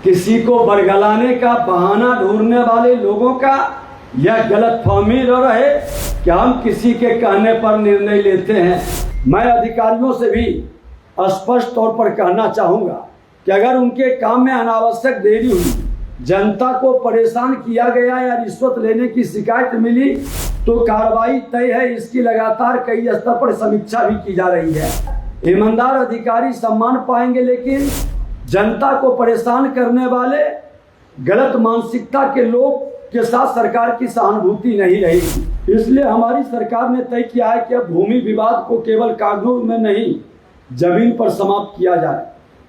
किसी को बरगलाने का बहाना ढूंढने वाले लोगों का यह गलतफहमी न रहे कि हम किसी के कहने पर निर्णय लेते हैं। मैं अधिकारियों से भी स्पष्ट तौर पर कहना चाहूँगा कि अगर उनके काम में अनावश्यक देरी हुई, जनता को परेशान किया गया या रिश्वत लेने की शिकायत मिली तो कार्रवाई तय है। इसकी लगातार कई स्तर पर समीक्षा भी की जा रही है। ईमानदार अधिकारी सम्मान पाएंगे, लेकिन जनता को परेशान करने वाले गलत मानसिकता के लोग के साथ सरकार की सहानुभूति नहीं रहेगी। इसलिए हमारी सरकार ने तय किया है कि अब भूमि विवाद को केवल कागजों में नहीं, जमीन पर समाप्त किया जाए।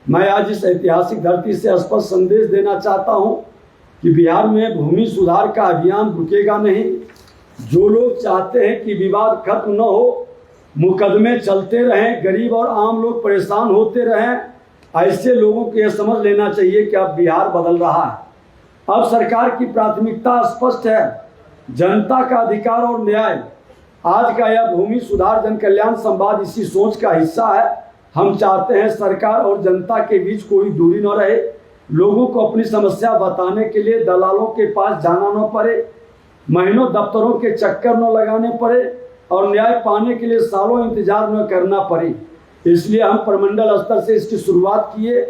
मैं आज इस ऐतिहासिक धरती से स्पष्ट संदेश देना चाहता हूं कि बिहार में भूमि सुधार का अभियान रुकेगा नहीं। जो लोग चाहते हैं कि विवाद खत्म न हो, मुकदमे चलते रहें, गरीब और आम लोग परेशान होते रहें, ऐसे लोगों को यह समझ लेना चाहिए कि अब बिहार बदल रहा है। अब सरकार की प्राथमिकता स्पष्ट है, जनता का अधिकार और न्याय। आज का यह भूमि सुधार जन कल्याण संवाद इसी सोच का हिस्सा है। हम चाहते हैं सरकार और जनता के बीच कोई दूरी न रहे, लोगों को अपनी समस्या बताने के लिए दलालों के पास जाना न पड़े, महीनों दफ्तरों के चक्कर न लगाने पड़े और न्याय पाने के लिए सालों इंतजार न करना पड़े। इसलिए हम प्रमंडल स्तर से इसकी शुरुआत किए।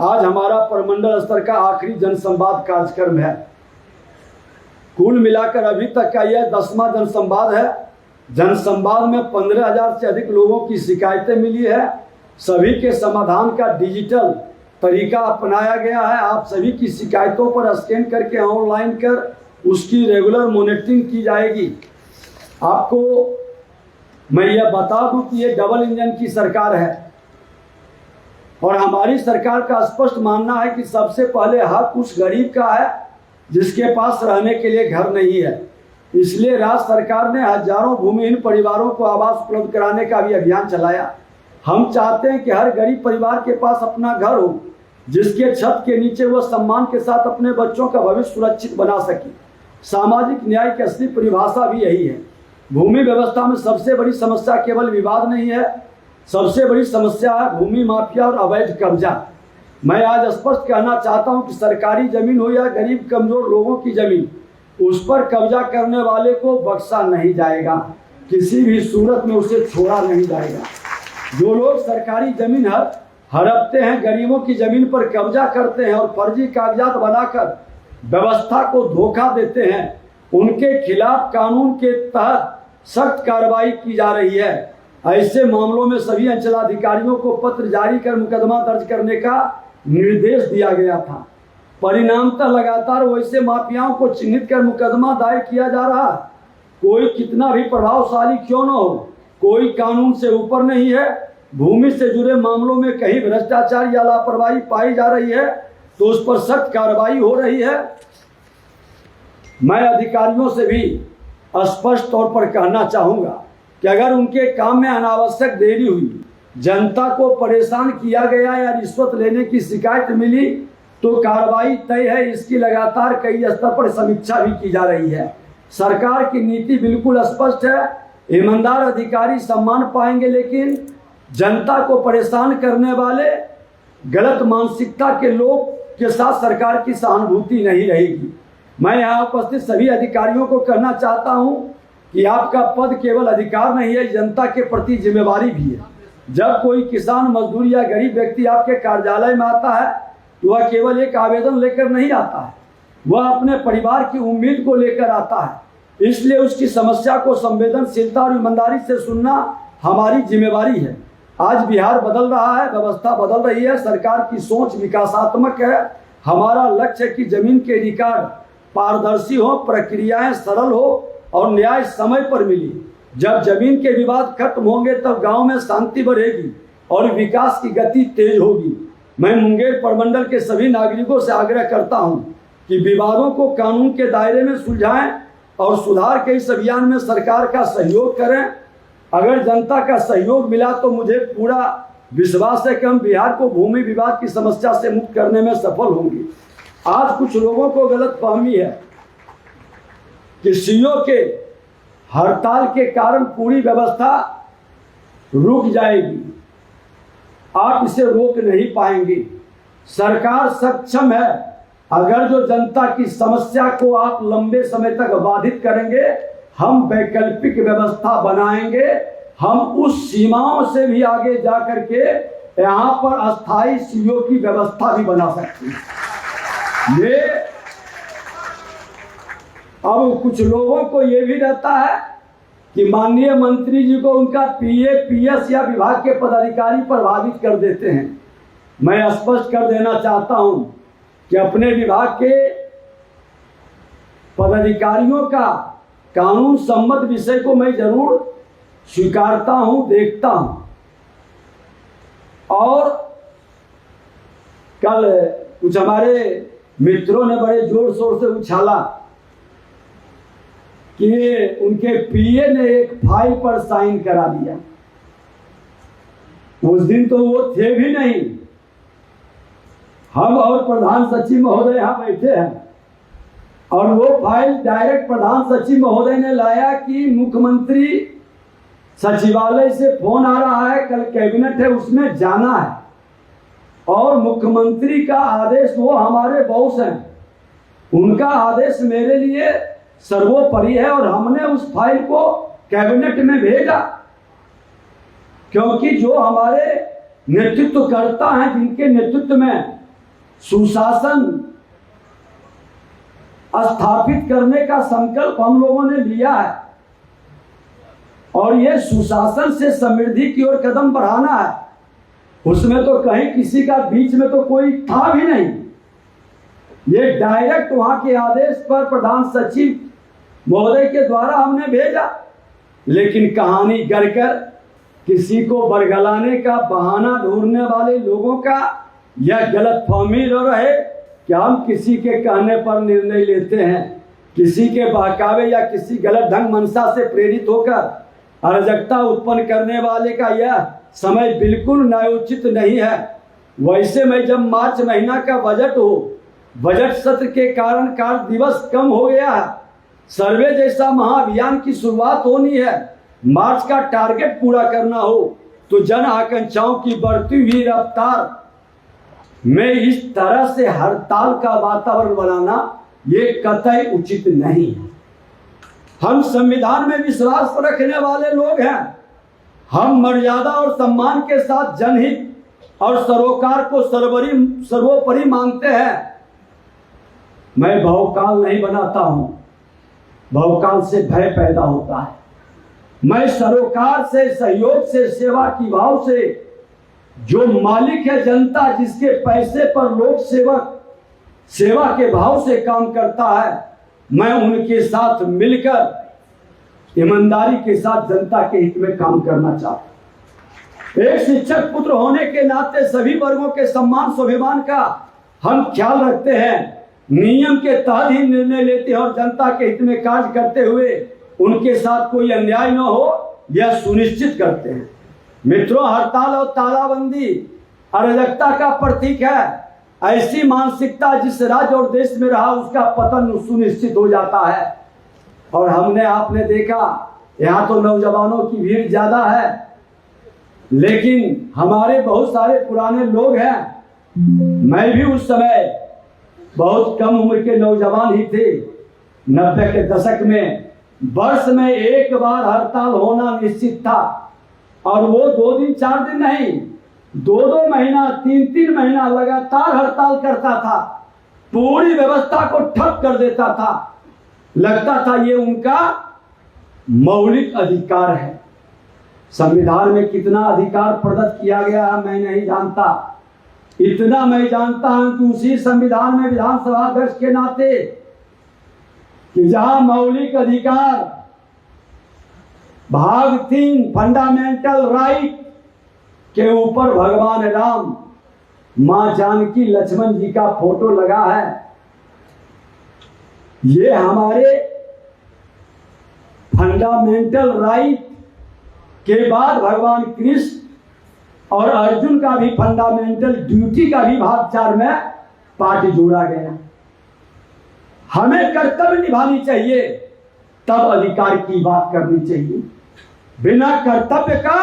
आज हमारा प्रमंडल स्तर का आखिरी जनसंवाद कार्यक्रम है। कुल मिलाकर अभी तक का यह 10वां जनसंवाद है। जनसंवाद में 15,000 से अधिक लोगों की शिकायतें मिली है। सभी के समाधान का डिजिटल तरीका अपनाया गया है। आप सभी की शिकायतों पर स्कैन करके ऑनलाइन कर उसकी रेगुलर मॉनिटरिंग की जाएगी। आपको मैं यह बता दूं कि ये डबल इंजन की सरकार है और हमारी सरकार का स्पष्ट मानना है कि सबसे पहले हक उस गरीब का है जिसके पास रहने के लिए घर नहीं है। इसलिए राज्य सरकार ने हजारों भूमिहीन परिवारों को आवास उपलब्ध कराने का भी अभियान चलाया। हम चाहते हैं कि हर गरीब परिवार के पास अपना घर हो, जिसके छत के नीचे वह सम्मान के साथ अपने बच्चों का भविष्य सुरक्षित बना सके। सामाजिक न्याय की असली परिभाषा भी यही है। भूमि व्यवस्था में सबसे बड़ी समस्या केवल विवाद नहीं है, सबसे बड़ी समस्या है भूमि माफिया और अवैध कब्जा। मैं आज स्पष्ट कहना चाहता हूं कि सरकारी जमीन हो या गरीब कमजोर लोगों की जमीन, उस पर कब्जा करने वाले को बख्शा नहीं जाएगा, किसी भी सूरत में उसे छोड़ा नहीं जाएगा। जो लोग सरकारी जमीन हड़पते हैं, गरीबों की जमीन पर कब्जा करते हैं और फर्जी कागजात बनाकर व्यवस्था को धोखा देते हैं, उनके खिलाफ कानून के तहत सख्त कार्रवाई की जा रही है। ऐसे मामलों में सभी अंचलाधिकारियों को पत्र जारी कर मुकदमा दर्ज करने का निर्देश दिया गया था। परिणामतः लगातार वैसे माफियाओं को चिन्हित कर मुकदमा दायर किया जा रहा है। कोई कितना भी प्रभावशाली क्यों न हो, कोई कानून से ऊपर नहीं है। भूमि से जुड़े मामलों में कहीं भ्रष्टाचार या लापरवाही पाई जा रही है तो उस पर सख्त कार्रवाई हो रही है। मैं अधिकारियों से भी स्पष्ट तौर पर कहना चाहूँगा कि अगर उनके काम में अनावश्यक देरी हुई, जनता को परेशान किया गया या रिश्वत लेने की शिकायत मिली तो कार्रवाई तय है। इसकी लगातार कई स्तर पर समीक्षा भी की जा रही है। सरकार की नीति बिल्कुल स्पष्ट है। ईमानदार अधिकारी सम्मान पाएंगे, लेकिन जनता को परेशान करने वाले गलत मानसिकता के लोग के साथ सरकार की सहानुभूति नहीं रहेगी। मैं यहाँ उपस्थित सभी अधिकारियों को कहना चाहता हूँ कि आपका पद केवल अधिकार नहीं है, जनता के प्रति जिम्मेवारी भी है। जब कोई किसान, मजदूर या गरीब व्यक्ति आपके कार्यालय में आता है तो वह केवल एक आवेदन लेकर नहीं आता है, वह अपने परिवार की उम्मीद को लेकर आता है। इसलिए उसकी समस्या को संवेदनशीलता और ईमानदारी से सुनना हमारी जिम्मेवारी है। आज बिहार बदल रहा है, व्यवस्था बदल रही है, सरकार की सोच विकासात्मक है। हमारा लक्ष्य है कि जमीन के रिकॉर्ड पारदर्शी हो, प्रक्रियाएं सरल हो और न्याय समय पर मिली। जब जमीन के विवाद खत्म होंगे तब गांव में शांति बढ़ेगी और विकास की गति तेज होगी। मैं मुंगेर प्रमंडल के सभी नागरिकों से आग्रह करता हूं कि विवादों को कानून के दायरे में सुलझाएं और सुधार के इस अभियान में सरकार का सहयोग करें। अगर जनता का सहयोग मिला तो मुझे पूरा विश्वास है कि हम बिहार को भूमि विवाद की समस्या से मुक्त करने में सफल होंगे। आज कुछ लोगों को गलतफहमी है कि सीओ के हड़ताल के कारण पूरी व्यवस्था रुक जाएगी। आप इसे रोक नहीं पाएंगे। सरकार सक्षम है। अगर जो जनता की समस्या को आप लंबे समय तक बाधित करेंगे, हम वैकल्पिक व्यवस्था बनाएंगे। हम उस सीमाओं से भी आगे जा करके यहाँ पर अस्थायी सीओ की व्यवस्था भी बना सकते हैं। ये अब कुछ लोगों को ये भी रहता है कि माननीय मंत्री जी को उनका पीए, पीएस या विभाग के पदाधिकारी प्रभावित कर देते हैं। मैं स्पष्ट कर देना चाहता हूं कि अपने विभाग के पदाधिकारियों का कानून सम्मत विषय को मैं जरूर स्वीकारता हूं, देखता हूं। और कल कुछ हमारे मित्रों ने बड़े जोर शोर से उछाला कि उनके पीए ने एक फाइल पर साइन करा दिया। उस दिन तो वो थे भी नहीं। हम और प्रधान सचिव महोदय यहाँ बैठे हैं और वो फाइल डायरेक्ट प्रधान सचिव महोदय ने लाया कि मुख्यमंत्री सचिवालय से फोन आ रहा है, कल कैबिनेट है, उसमें जाना है और मुख्यमंत्री का आदेश, वो हमारे बॉस हैं, उनका आदेश मेरे लिए सर्वोपरि है। और हमने उस फाइल को कैबिनेट में भेजा क्योंकि जो हमारे नेतृत्व करता है, जिनके नेतृत्व में सुशासन स्थापित करने का संकल्प हम लोगों ने लिया है और ये सुशासन से समृद्धि की ओर कदम बढ़ाना है, उसमें तो कहीं किसी का बीच में तो कोई था भी नहीं। ये डायरेक्ट वहां के आदेश पर प्रधान सचिव महोदय के द्वारा हमने भेजा। लेकिन कहानी गढ़कर किसी को बरगलाने का बहाना ढूंढने वाले लोगों का यह गलतफहमी न रहे कि हम किसी के कहने पर निर्णय लेते हैं। किसी के बहकावे या किसी गलत ढंग मंशा से प्रेरित होकर अराजकता उत्पन्न करने वाले का यह समय बिल्कुल न्यायोचित नहीं है। वैसे में जब मार्च महीना का बजट हो, बजट सत्र के कारण कार्य दिवस कम हो गया है, सर्वे जैसा महाअभियान की शुरुआत होनी है, मार्च का टारगेट पूरा करना हो, तो जन आकांक्षाओं की बढ़ती हुई रफ्तार में इस तरह से हड़ताल का वातावरण बनाना ये कतई उचित नहीं है। हम संविधान में विश्वास रखने वाले लोग हैं। हम मर्यादा और सम्मान के साथ जनहित और सरोकार को सर्वोपरि मानते हैं। मैं भवकाल नहीं बनाता हूं, भवकाल से भय पैदा होता है। मैं सरोकार से, सहयोग से, सेवा की भाव से, जो मालिक है जनता, जिसके पैसे पर लोक सेवक सेवा के भाव से काम करता है, मैं उनके साथ मिलकर ईमानदारी के साथ जनता के हित में काम करना चाहता हूं। एक शिक्षक पुत्र होने के नाते सभी वर्गों के सम्मान स्वाभिमान का हम ख्याल रखते हैं, नियम के तहत ही निर्णय लेते हैं और जनता के हित में कार्य करते हुए उनके साथ कोई अन्याय न हो यह सुनिश्चित करते हैं। मित्रों, हड़ताल और तालाबंदी अराजकता का प्रतीक है। ऐसी मानसिकता जिस राज्य और देश में रहा उसका पतन सुनिश्चित हो जाता है। और आपने देखा यहाँ तो नौजवानों की भीड़ ज्यादा है, लेकिन हमारे बहुत सारे पुराने लोग हैं। मैं भी उस समय बहुत कम उम्र के नौजवान ही थे। 90 के दशक में वर्ष में एक बार हड़ताल होना निश्चित था और वो 2 दिन 4 दिन नहीं, 2-2 महीना 3-3 महीना लगातार हड़ताल करता था, पूरी व्यवस्था को ठप कर देता था। लगता था ये उनका मौलिक अधिकार है। संविधान में कितना अधिकार प्रदत्त किया गया है मैं नहीं जानता। इतना मैं जानता हूं कि उसी संविधान में विधानसभा अध्यक्ष के नाते कि जहां मौलिक अधिकार भाग 3 फंडामेंटल राइट के ऊपर भगवान राम, मां जानकी, लक्ष्मण जी का फोटो लगा है। ये हमारे फंडामेंटल राइट के बाद भगवान कृष्ण और अर्जुन का भी फंडामेंटल ड्यूटी का भी भाग 4 में पार्ट जोड़ा गया। हमें कर्तव्य निभानी चाहिए, तब अधिकार की बात करनी चाहिए। बिना कर्तव्य का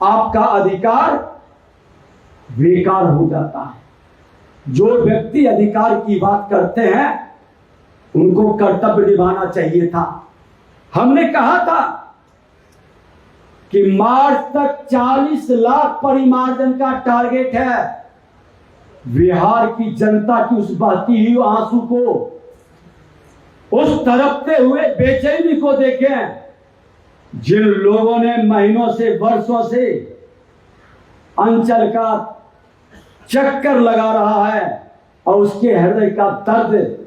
आपका अधिकार बेकार हो जाता है। जो व्यक्ति अधिकार की बात करते हैं उनको कर्तव्य निभाना चाहिए था। हमने कहा था कि मार्च तक 40 लाख परिमार्जन का टारगेट है। बिहार की जनता की उस बहती हुई आंसू को, उस तड़पते हुए बेचैनी को देखें। जिन लोगों ने महीनों से वर्षों से अंचल का चक्कर लगा रहा है और उसके हृदय का दर्द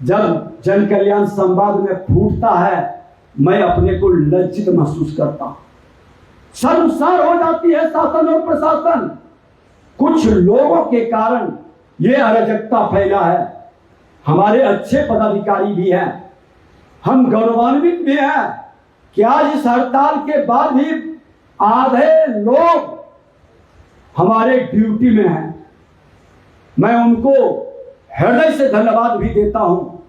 जब जन कल्याण संवाद में फूटता है, मैं अपने को लज्जित महसूस करता हूं। शर्मसार हो जाती है शासन और प्रशासन। कुछ लोगों के कारण यह अराजकता फैला है। हमारे अच्छे पदाधिकारी भी हैं, हम गौरवान्वित भी हैं कि आज इस हड़ताल के बाद भी आधे लोग हमारे ड्यूटी में हैं। मैं उनको हृदय से धन्यवाद भी देता हूं।